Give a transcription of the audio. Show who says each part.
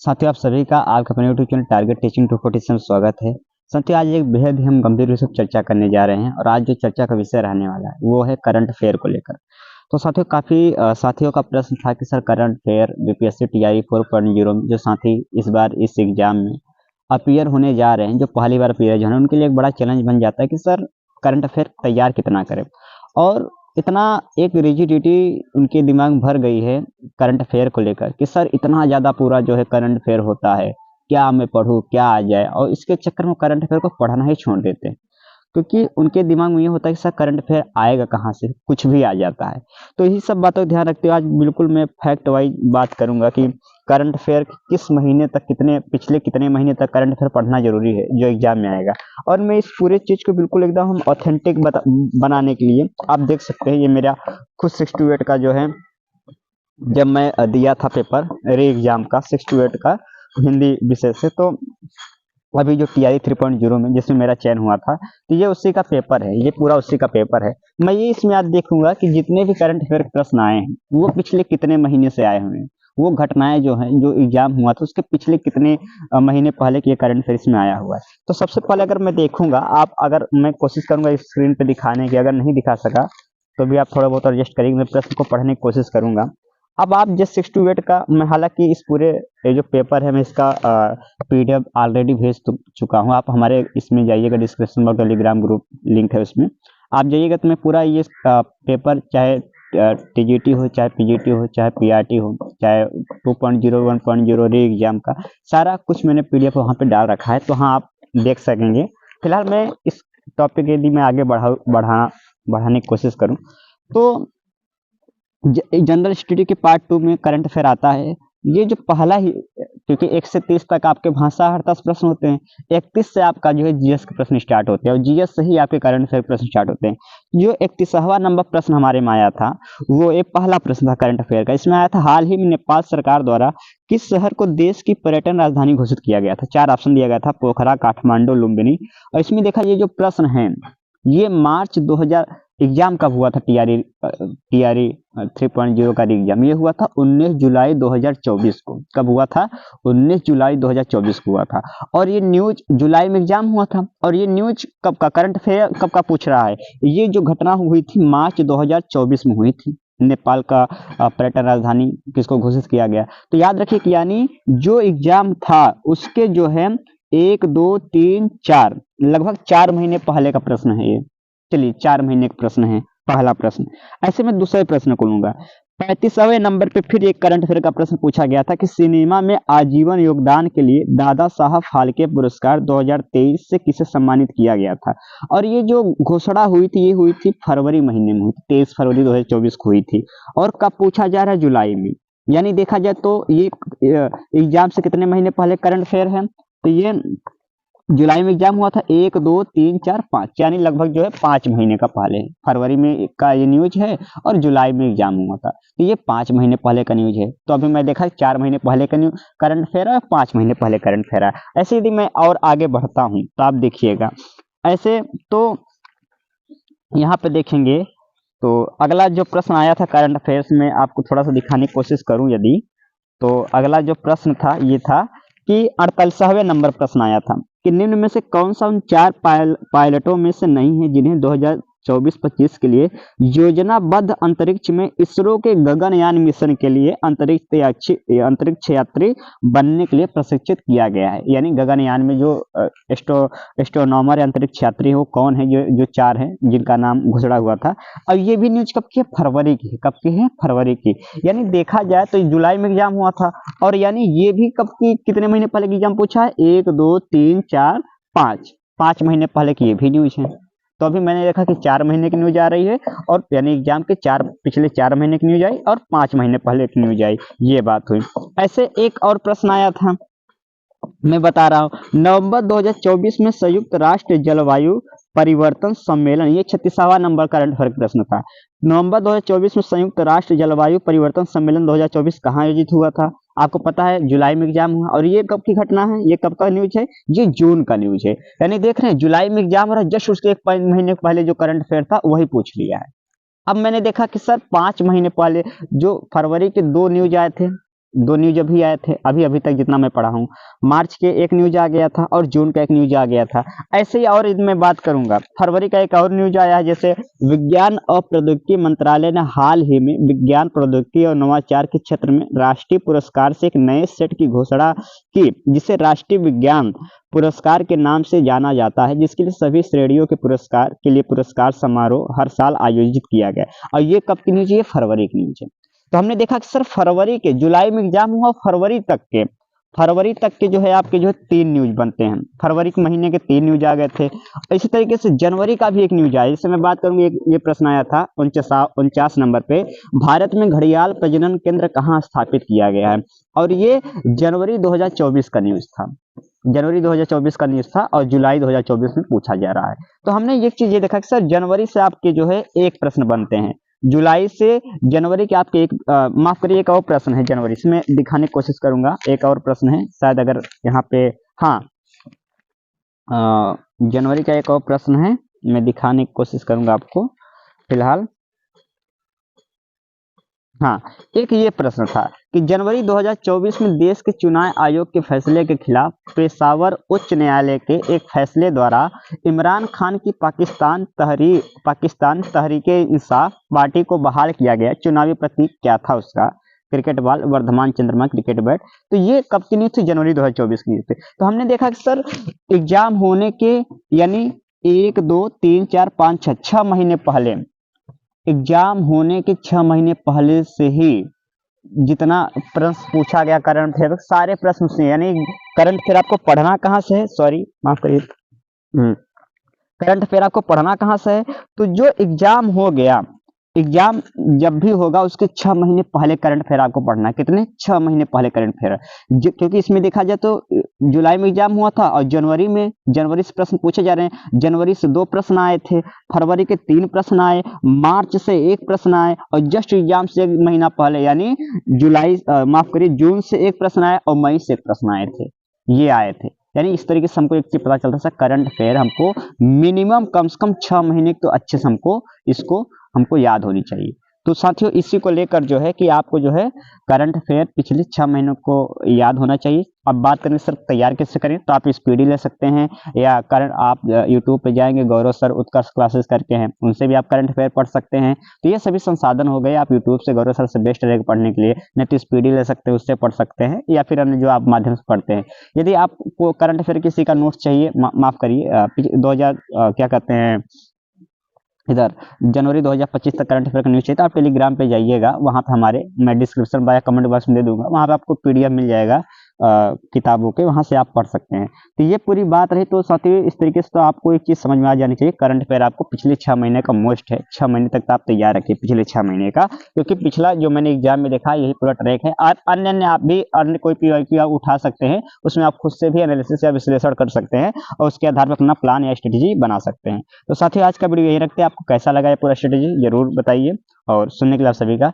Speaker 1: साथियों, आप सभी का आपके अपने यूट्यूब चैनल टारगेट टीचिंग 247 में स्वागत है। साथियों, आज एक बेहद ही हम गंभीर विषय पर चर्चा करने जा रहे हैं और आज जो चर्चा का विषय रहने वाला है वो है करंट अफेयर को लेकर। तो साथियों, काफ़ी साथियों का प्रश्न था कि sir current affair BPSC TI 4.0 में जो साथी इस बार इस एग्जाम में अपीयर होने जा रहे हैं, जो पहली बार अपीयर जो है उनके लिए एक बड़ा चैलेंज बन जाता है कि सर करंट अफेयर तैयार कितना करें। और इतना एक रिजिडिटी उनके दिमाग में भर गई है करंट अफेयर को लेकर कि सर इतना ज़्यादा पूरा जो है करंट अफेयर होता है, क्या मैं पढूँ, क्या आ जाए, और इसके चक्कर में करंट अफेयर को पढ़ना ही छोड़ देते हैं। क्योंकि उनके दिमाग में ये होता है कि सर करंट अफेयर आएगा कहाँ से, कुछ भी आ जाता है। तो यही सब बातों का ध्यान रखते हुए आज बिल्कुल मैं फैक्ट वाइज बात करूंगा कि करंट अफेयर किस महीने तक, पिछले कितने महीने तक करंट अफेयर पढ़ना जरूरी है जो एग्जाम में आएगा। और मैं इस पूरे चीज को बिल्कुल एकदम हम ऑथेंटिक बनाने के लिए आप देख सकते हैं, ये मेरा खुद 6 to 8 का जो है, जब मैं दिया था पेपर रे एग्जाम का 6 to 8 का हिंदी विषय से, तो अभी जो टीआई 3.0 में जिसमें मेरा चयन हुआ था, तो ये उसी का पेपर है, ये पूरा उसी का पेपर है। मैं ये इसमें आज देखूंगा कि जितने भी करंट अफेयर प्रश्न आए हैं वो पिछले कितने महीने से आए हुए हैं, वो घटनाएं जो हैं, जो एग्जाम हुआ था उसके पिछले कितने महीने पहले के ये करंट अफेयर इसमें आया हुआ है। तो सबसे पहले अगर मैं देखूंगा, अगर मैं कोशिश करूंगा इस स्क्रीन पे दिखाने की, अगर नहीं दिखा सका तो भी आप थोड़ा बहुत एडजस्ट करेंगे, मैं प्रश्न को पढ़ने की कोशिश करूंगा। अब आप जिस 6 to 8 का, मैं हालांकि इस पूरे ये जो पेपर है मैं इसका पीडीएफ ऑलरेडी भेज चुका हूँ। आप हमारे इसमें जाइएगा, डिस्क्रिप्शन में टेलीग्राम ग्रुप लिंक है, उसमें आप जाइएगा तो मैं पूरा ये पेपर, चाहे टीजीटी हो, चाहे पीजीटी हो, चाहे पीआरटी हो, चाहे 2.0 1.0 रे एग्जाम का सारा कुछ मैंने पीडीएफ वहाँ पे डाल रखा है, तो हाँ आप देख सकेंगे। फिलहाल मैं इस टॉपिक यदि मैं आगे बढ़ाने की कोशिश करूँ तो जनरल स्टडी के पार्ट 2 में करंट अफेयर आता है। ये जो पहला ही, क्योंकि 1 से 30 तक आपके भाषा 48 प्रश्न होते हैं, 31 से आपका जो है जीएस के प्रश्न स्टार्ट होते हैं और जीएस से ही आपके करंट अफेयर प्रश्न स्टार्ट होते हैं। जो 31वां नंबर प्रश्न हमारे में आया था वो एक पहला प्रश्न था करंट अफेयर का। इसमें आया था, हाल ही में नेपाल सरकार द्वारा किस शहर को देश की पर्यटन राजधानी घोषित किया गया था। 4 ऑप्शन दिया गया था, पोखरा, काठमांडू, लुम्बिनी। और इसमें देखा, ये जो प्रश्न है ये मार्च 2000 एग्जाम कब हुआ था, टीआरई 3.0 का एग्जाम ये हुआ था 19 जुलाई 2024 को। कब हुआ था? 19 जुलाई 2024 को हुआ था। और ये न्यूज जुलाई में एग्जाम हुआ था, और ये न्यूज कब का, करंट अफेयर कब का पूछ रहा है, ये जो घटना हुई थी मार्च 2024 में हुई थी। नेपाल का पर्यटन राजधानी किसको घोषित किया गया। तो याद रखिए कि यानी जो एग्जाम था उसके जो है 1 2 3 4 लगभग 4 महीने पहले का प्रश्न है ये। चलिए, 4 महीने का प्रश्न है पहला प्रश्न। ऐसे में दूसरे प्रश्न को लूंगा। 35वें नंबर पे फिर एक करंट अफेयर का प्रश्न पूछा गया था कि सिनेमा में आजीवन योगदान के लिए दादा साहब फाल्के पुरस्कार 2023 से किसे सम्मानित किया गया था। और ये जो घोषणा हुई थी, ये हुई थी फरवरी महीने में हुई थी, 23 फरवरी 2024 को हुई थी। और कब पूछा जा रहा है? जुलाई में। यानी देखा जाए तो ये एग्जाम से कितने महीने पहले करंट अफेयर है, तो ये जुलाई में एग्जाम हुआ था, 1 2 3 4 5, यानी लगभग जो है 5 महीने का पहले। फरवरी में का ये न्यूज है और जुलाई में एग्जाम हुआ था, तो ये 5 महीने पहले का न्यूज है। तो अभी मैं देखा 4 महीने पहले का करंट अफेयर है, 5 महीने पहले करंट अफेयर है। ऐसे यदि मैं और आगे बढ़ता हूँ तो आप देखिएगा, ऐसे तो यहाँ पे देखेंगे तो अगला जो प्रश्न आया था करंट अफेयर्स में, आपको थोड़ा सा दिखाने की कोशिश करूं यदि, तो अगला जो प्रश्न था ये था कि 48वें नंबर प्रश्न आया था कि निम्न में से कौन सा उन 4 पायलटों में से नहीं है जिन्हें 2024-25 के लिए योजनाबद्ध अंतरिक्ष में इसरो के गगनयान मिशन के लिए अंतरिक्ष यात्री बनने के लिए प्रशिक्षित किया गया है। यानी गगनयान में जो एस्ट्रोनॉमर अंतरिक्ष यात्री है वो कौन है, जो 4 हैं जिनका नाम घोषणा हुआ था। अब ये भी न्यूज कब की है? फरवरी की। कब की है? फरवरी की। यानी देखा जाए तो जुलाई में एग्जाम हुआ था, और यानी ये भी कब की, कितने महीने पहले एग्जाम पूछा है? 1 2 3 4 5 महीने पहले की ये भी न्यूज है। तो अभी मैंने देखा कि 4 महीने की न्यूज आ रही है, और यानी एग्जाम के पिछले 4 महीने की न्यूज आई और 5 महीने पहले की न्यूज आई, ये बात हुई। ऐसे एक और प्रश्न आया था, मैं बता रहा हूं, नवंबर 2024 में संयुक्त राष्ट्र जलवायु परिवर्तन सम्मेलन, ये 36वां नंबर करंट अफेयर प्रश्न था। नवंबर 2024 में संयुक्त राष्ट्र जलवायु परिवर्तन सम्मेलन 2024 कहाँ आयोजित हुआ था? आपको पता है जुलाई में एग्जाम हुआ। और ये कब की घटना है? ये कब का न्यूज है? ये जून का न्यूज है। यानी देख रहे हैं जुलाई में एग्जाम हो रहा है, जस्ट उसके 1 महीने पहले जो करंट अफेयर था वही पूछ लिया है। अब मैंने देखा कि सर 5 महीने पहले जो फरवरी के 2 न्यूज आए थे, 2 न्यूज अभी आए थे, अभी तक जितना मैं पढ़ा हूँ। मार्च के एक न्यूज आ गया था और जून का एक न्यूज आ गया था। ऐसे ही और इनमें बात करूंगा, फरवरी का एक और न्यूज आया है, जैसे विज्ञान और प्रौद्योगिकी मंत्रालय ने हाल ही में विज्ञान प्रौद्योगिकी और नवाचार के क्षेत्र में राष्ट्रीय पुरस्कार से एक नए सेट की घोषणा की, जिसे राष्ट्रीय विज्ञान पुरस्कार के नाम से जाना जाता है, जिसके लिए सभी श्रेणियों के पुरस्कार के लिए पुरस्कार समारोह हर साल आयोजित किया गया। और ये कब की न्यूज है? ये फरवरी की न्यूज है। तो हमने देखा कि सर फरवरी के, जुलाई में एग्जाम हुआ, फरवरी तक के जो है आपके जो है 3 न्यूज बनते हैं। फरवरी के महीने के 3 न्यूज आ गए थे। इसी तरीके से जनवरी का भी एक न्यूज आया, जिससे मैं बात करूंगी। ये प्रश्न आया था 49 नंबर पे, भारत में घड़ियाल प्रजनन केंद्र कहाँ स्थापित किया गया है? और ये जनवरी 2024 का न्यूज था। जनवरी 2024 का न्यूज था और जुलाई 2024 में पूछा जा रहा है। तो हमने एक चीज ये देखा कि सर जनवरी से आपके जो है एक प्रश्न बनते हैं, जुलाई से जनवरी के आपके एक माफ करिए, एक और प्रश्न है जनवरी से, मैं दिखाने की कोशिश करूंगा। एक और प्रश्न है शायद, अगर यहाँ पे, हाँ, जनवरी का एक और प्रश्न है, मैं दिखाने की कोशिश करूंगा आपको फिलहाल। हाँ, एक ये प्रश्न था कि जनवरी 2024 में देश के चुनाव आयोग के फैसले के खिलाफ पेशावर उच्च न्यायालय के एक फैसले द्वारा इमरान खान की पाकिस्तान तहरीके इंसाफ पार्टी को बहाल किया गया। चुनावी प्रतीक क्या था उसका? क्रिकेट बॉल, वर्धमान चंद्रमा क्रिकेट बैट। तो ये कब की न्यूज थी? जनवरी 2024 की न्यूज थी। तो हमने देखा कि सर एग्जाम होने के यानी 1 2 3 4 5 6 महीने पहले, एग्जाम होने के 6 महीने पहले से ही जितना प्रश्न पूछा गया करंट अफेयर, सारे प्रश्न से, यानी करंट अफेयर आपको पढ़ना कहाँ से है? सॉरी, माफ करिए। करंट अफेयर आपको पढ़ना कहाँ से है? तो जो एग्जाम हो गया, एग्जाम जब भी होगा उसके 6 महीने पहले करंट अफेयर आपको पढ़ना है। कितने? 6 महीने पहले करंट अफेयर, क्योंकि इसमें देखा जाए तो जुलाई में एग्जाम हुआ था और जनवरी से प्रश्न पूछे जा रहे हैं। जनवरी से 2 प्रश्न आए थे, फरवरी के 3 प्रश्न आए, मार्च से 1 प्रश्न आए और जस्ट एग्जाम से 1 महीना पहले यानी जून से 1 प्रश्न आए और मई से 1 प्रश्न आए थे, ये आए थे। यानी इस तरीके से हमको एक चीज पता चलता है, करंट अफेयर हमको मिनिमम कम से कम 6 महीने तो अच्छे से हमको याद होनी चाहिए। तो साथियों, इसी को लेकर जो है कि आपको जो है करंट अफेयर पिछले 6 महीनों को याद होना चाहिए। अब बात करें सर तैयार कैसे करें, तो आप स्पीडी ले सकते हैं या करंट, आप यूट्यूब पे जाएंगे, गौरव सर उत्कर्ष क्लासेस करके हैं, उनसे भी आप करंट अफेयर पढ़ सकते हैं। तो ये सभी संसाधन हो गए, आप यूट्यूब से गौरव सर से बेस्ट रहेगा पढ़ने के लिए। नहीं तो स्पीडी ले सकते हैं, उससे पढ़ सकते हैं, या फिर अन्य जो आप माध्यम से पढ़ते हैं। यदि आपको करंट अफेयर किसी का नोट्स चाहिए, माफ करिए, 2000 क्या कहते हैं, इधर जनवरी 2025 तक करंट अफेयर का न्यूज चाहिए, तो आप टेलीग्राम पे जाइएगा, वहां पे हमारे, मैं डिस्क्रिप्शन या कमेंट बॉक्स में दे दूंगा, वहां पे आपको पीडीएफ मिल जाएगा किताबों के, वहां से आप पढ़ सकते हैं। तो ये पूरी बात रही। तो साथियों, इस तरीके से तो आपको एक चीज समझ में आ जानी चाहिए, करंट अफेयर आपको पिछले 6 महीने का मोस्ट है। 6 महीने तक तो आप तैयार रखिए, पिछले 6 महीने का, क्योंकि पिछला जो मैंने एग्जाम में देखा यही पूरा ट्रैक है। और अन्य आप भी अन्य कोई पीवाईक्यू आप उठा सकते हैं, उसमें आप खुद से भी एनालिसिस या विश्लेषण कर सकते हैं और उसके आधार पर अपना प्लान या स्ट्रेटेजी बना सकते हैं। तो साथियों, आज का वीडियो यही रखते हैं। आपको कैसा लगा ये पूरा स्ट्रेटेजी जरूर बताइए, और सुनने के लिए आप सभी का